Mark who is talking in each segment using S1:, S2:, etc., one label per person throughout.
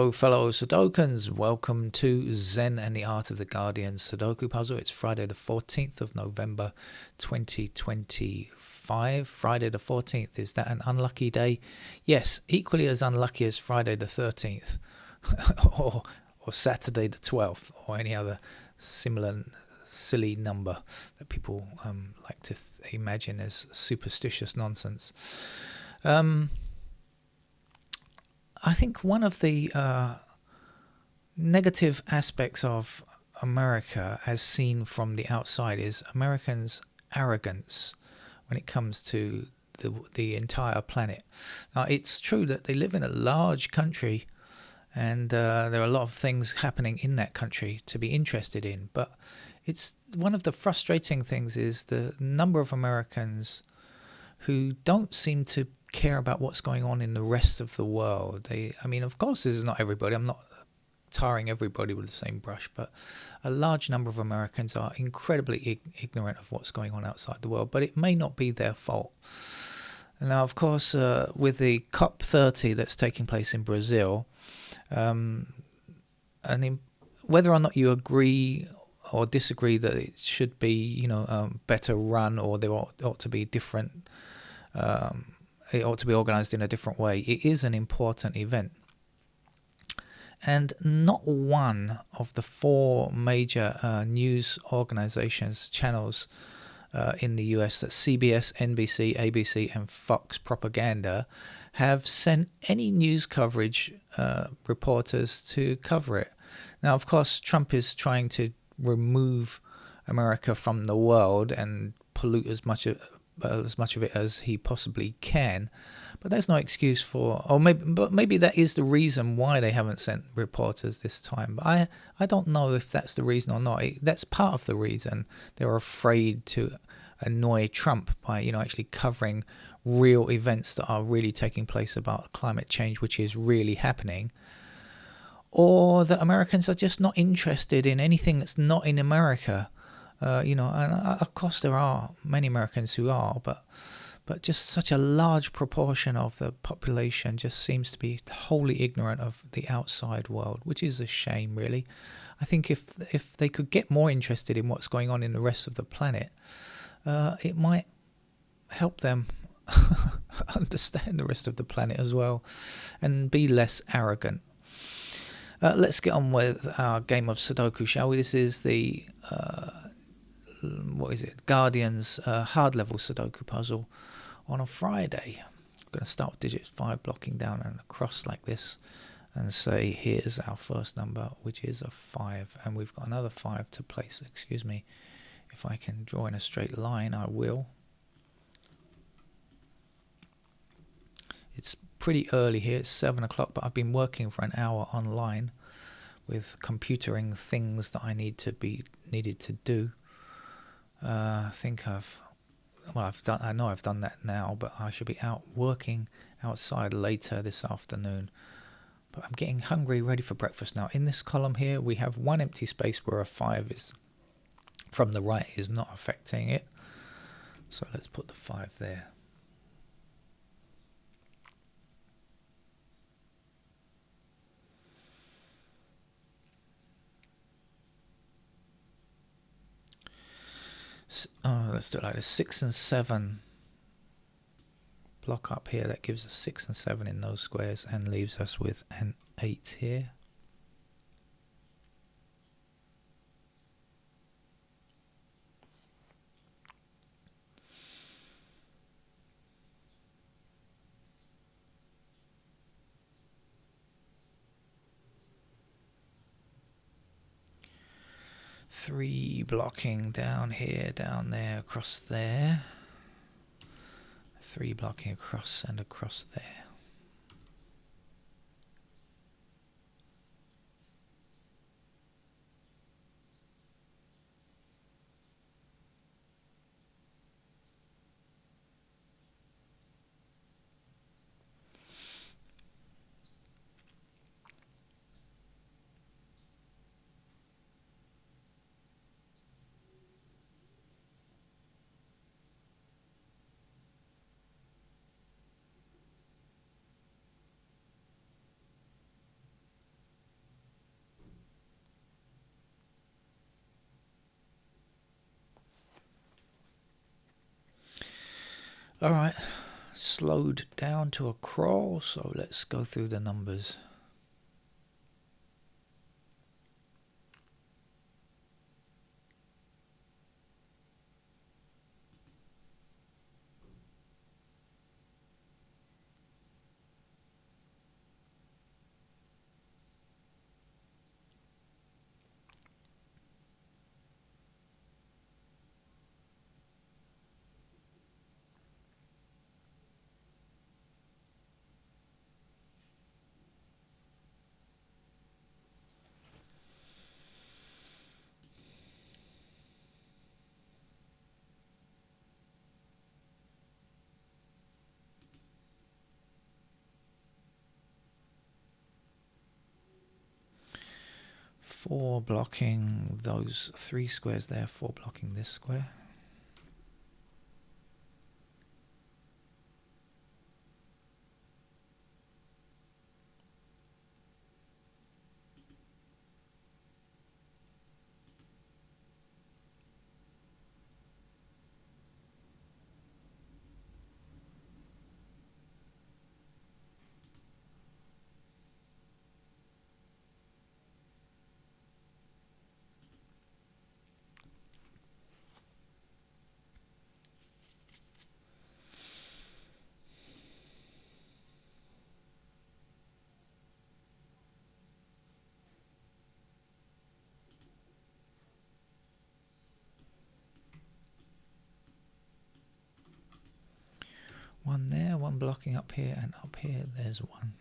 S1: Hello, fellow Sudokans. Welcome to Zen and the Art of the Guardian Sudoku Puzzle. It's Friday the 14th of November 2025. Friday the 14th, is that an unlucky day? Yes, equally as unlucky as Friday the 13th or Saturday the 12th or any other similar silly number that people like to imagine as superstitious nonsense. I think one of the negative aspects of America, as seen from the outside, is Americans' arrogance when it comes to the entire planet. Now, it's true that they live in a large country, and there are a lot of things happening in that country to be interested in. But it's one of the frustrating things is the number of Americans who don't seem to care about what's going on in the rest of the world. Of course, this is not everybody. I'm not tarring everybody with the same brush, but a large number of Americans are incredibly ignorant of what's going on outside the world, but it may not be their fault. Now, of course, with the COP30 that's taking place in Brazil, whether or not you agree or disagree that it should be, better run, or there ought to be different, it ought to be organized in a different way, it is an important event. And not one of the four major news organizations, channels in the US, that's CBS, NBC, ABC, and Fox Propaganda, have sent any news coverage reporters to cover it. Now, of course, Trump is trying to remove America from the world and pollute as much of it as he possibly can, but that's no excuse maybe that is the reason why they haven't sent reporters this time. But I don't know if that's the reason or not. That's part of the reason. They're afraid to annoy Trump by actually covering real events that are really taking place about climate change, which is really happening, or that Americans are just not interested in anything that's not in America. And of course there are many Americans who are, but just such a large proportion of the population just seems to be wholly ignorant of the outside world, which is a shame, really. I think if they could get more interested in what's going on in the rest of the planet, it might help them understand the rest of the planet as well and be less arrogant. Let's get on with our game of Sudoku, shall we? This is the Guardian's hard level Sudoku puzzle on a Friday. I'm going to start with digits 5, blocking down and across like this, and say here's our first number, which is a 5, and we've got another 5 to place. Excuse me, if I can draw in a straight line, I will. It's pretty early here, it's 7 o'clock, but I've been working for an hour online with computering things that I needed to do. I know I've done that now, but I should be out working outside later this afternoon. But I'm getting hungry, ready for breakfast now. In this column here, we have one empty space where a 5 is from the right is not affecting it. So let's put the 5 there. Let's do it like this. 6 and 7 block up here. That gives us 6 and 7 in those squares and leaves us with an 8 here. Three blocking down here, down there, across there. 3 blocking across and across there. All right, slowed down to a crawl, so let's go through the numbers. Four blocking those three squares there, four blocking this square. One there, one blocking up here, and up here there's one.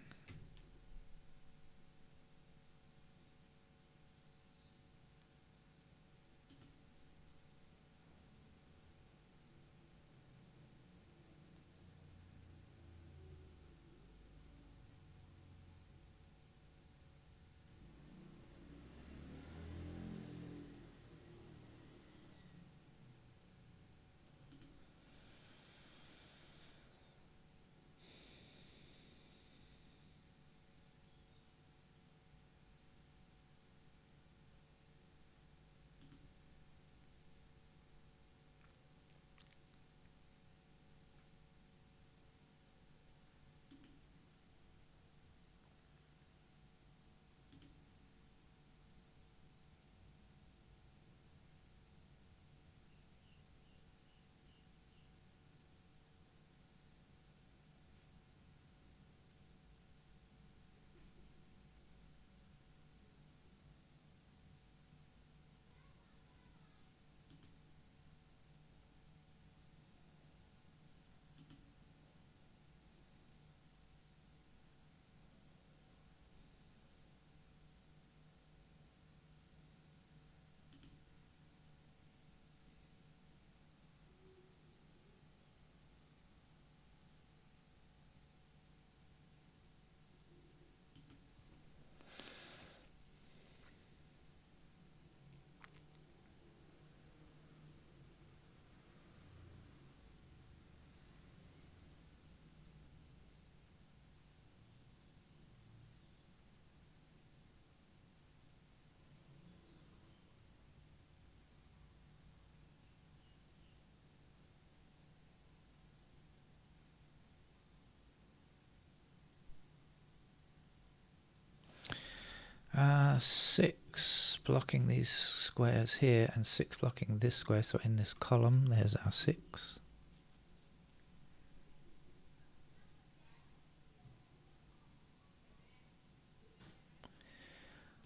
S1: Six blocking these squares here and six blocking this square, so in this column there's our six.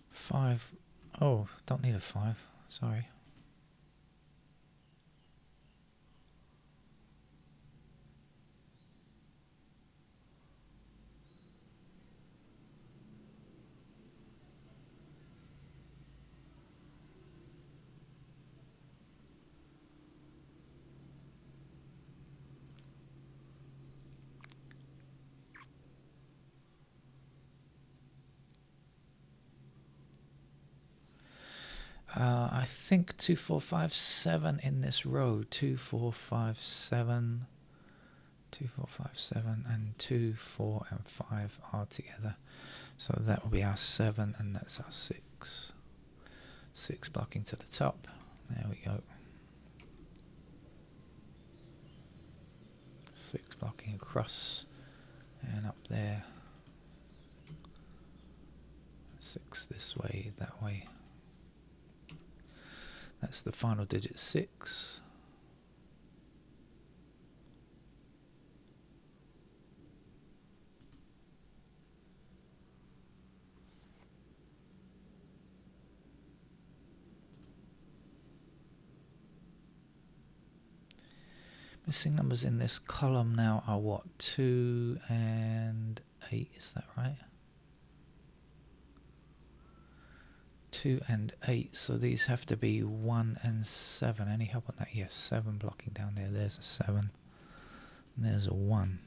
S1: Five. Oh, don't need a five, sorry. I think 2, 4, 5, 7 in this row. 2, 4, 5, 7. 2, 4, 5, 7 and 2, 4 and 5 are together. So that will be our 7 and that's our 6. 6 blocking to the top. There we go. 6 blocking across and up there. 6 this way, that way. That's the final digit 6. Missing numbers in this column now are what? 2 and 8, is that right? 2 and 8, so these have to be 1 and 7. Any help on that? Yes, 7 blocking down there. There's a 7. And there's a 1.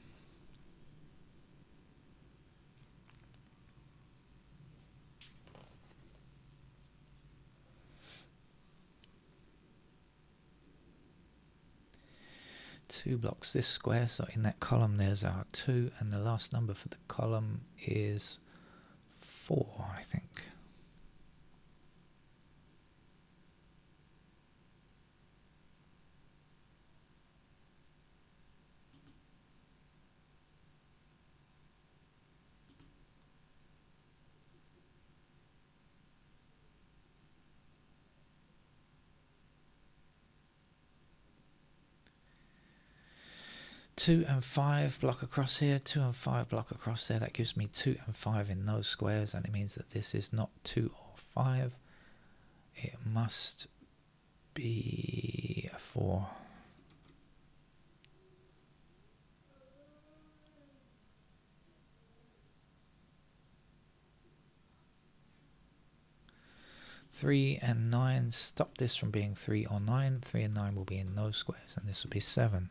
S1: Two blocks this square, so in that column there's our 2, and the last number for the column is 4, I think. Two and 5 block across here, 2 and 5 block across there. That gives me 2 and 5 in those squares, and it means that this is not 2 or 5. It must be a 4. Three and 9. Stop this from being 3 or 9. 3 and 9 will be in those squares, and this will be 7.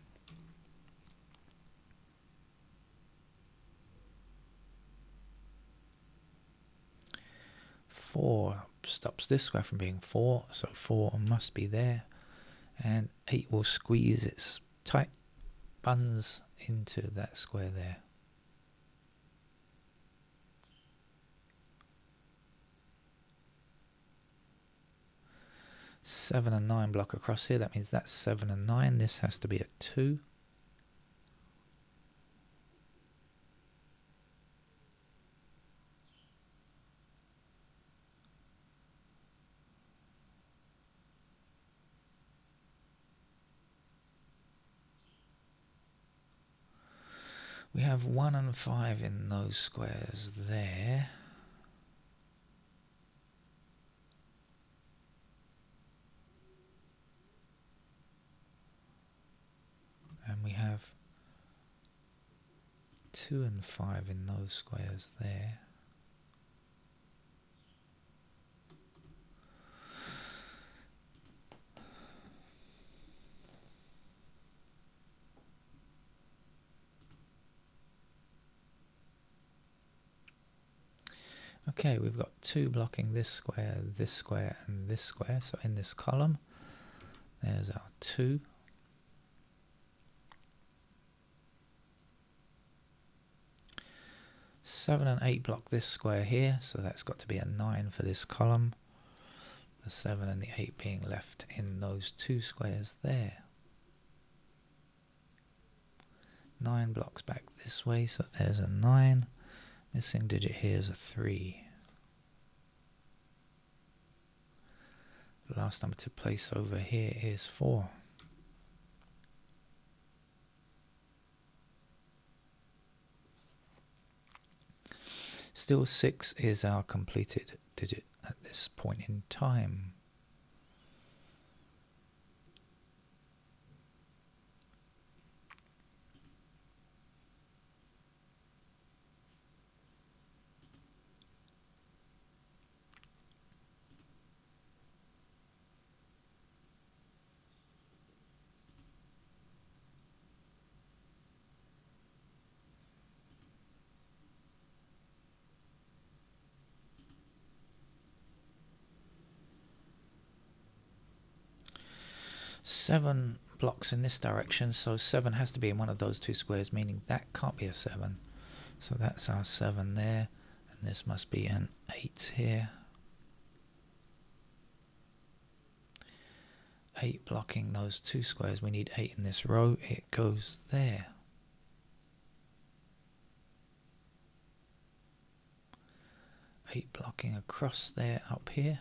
S1: 4 stops this square from being 4, so 4 must be there, and 8 will squeeze its tight buns into that square there. Seven and 9 block across here. That means that's 7 and 9. This has to be a 2. We have 1 and 5 in those squares there. And we have 2 and 5 in those squares there. Okay, we've got 2 blocking this square, and this square. So in this column, there's our 2. Seven and 8 block this square here, so that's got to be a 9 for this column. The 7 and the 8 being left in those 2 squares there. 9 blocks back this way, so there's a 9. Missing digit here is a 3. The last number to place over here is 4. Still 6 is our completed digit at this point in time. Seven blocks in this direction, so 7 has to be in one of those 2 squares, meaning that can't be a 7. So that's our 7 there, and this must be an 8 here. 8 blocking those 2 squares. We need 8 in this row. It goes there. 8 blocking across there up here.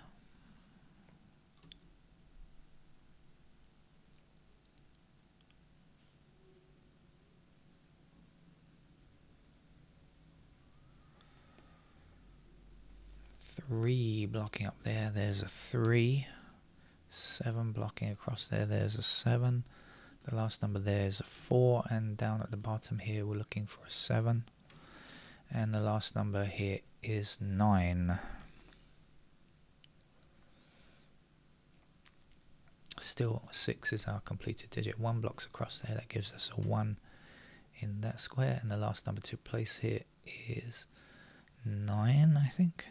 S1: Three blocking up there, there's a 3. 7 blocking across there, there's a 7. The last number there is a 4, and down at the bottom here we're looking for a 7. And the last number here is 9. Still 6 is our completed digit. 1 blocks across there, that gives us a 1 in that square, and the last number to place here is 9, I think.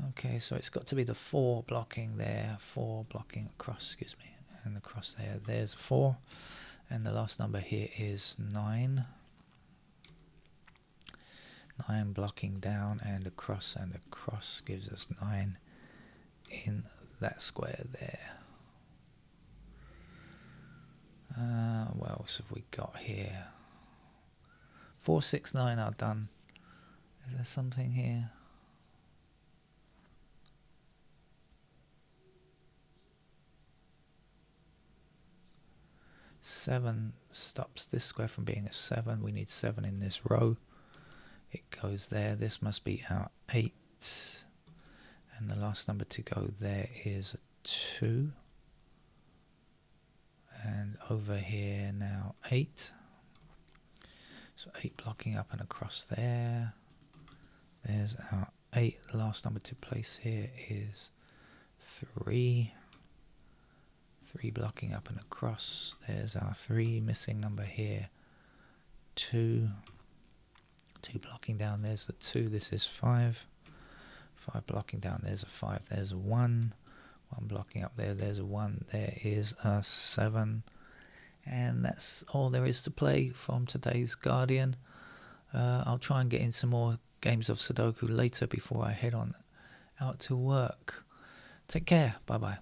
S1: Okay, so it's got to be the 4 blocking there, 4 blocking across, excuse me, and across there, there's a 4, and the last number here is 9. 9 blocking down and across gives us 9 in that square there. What else have we got here? 4, 6, 9 are done. Is there something here? 7 stops this square from being a 7. We need 7 in this row. It goes there. This must be our 8. And the last number to go there is a 2. And over here now 8. So 8 blocking up and across there. There's our 8. The last number to place here is 3. 3 blocking up and across. There's our 3. Missing number here 2. 2 blocking down. There's the 2. This is 5. 5 blocking down. There's a 5. There's a 1. 1 blocking up there. There's a 1. There is a 7. And that's all there is to play from today's Guardian. I'll try and get in some more games of Sudoku later before I head on out to work. Take care. Bye bye.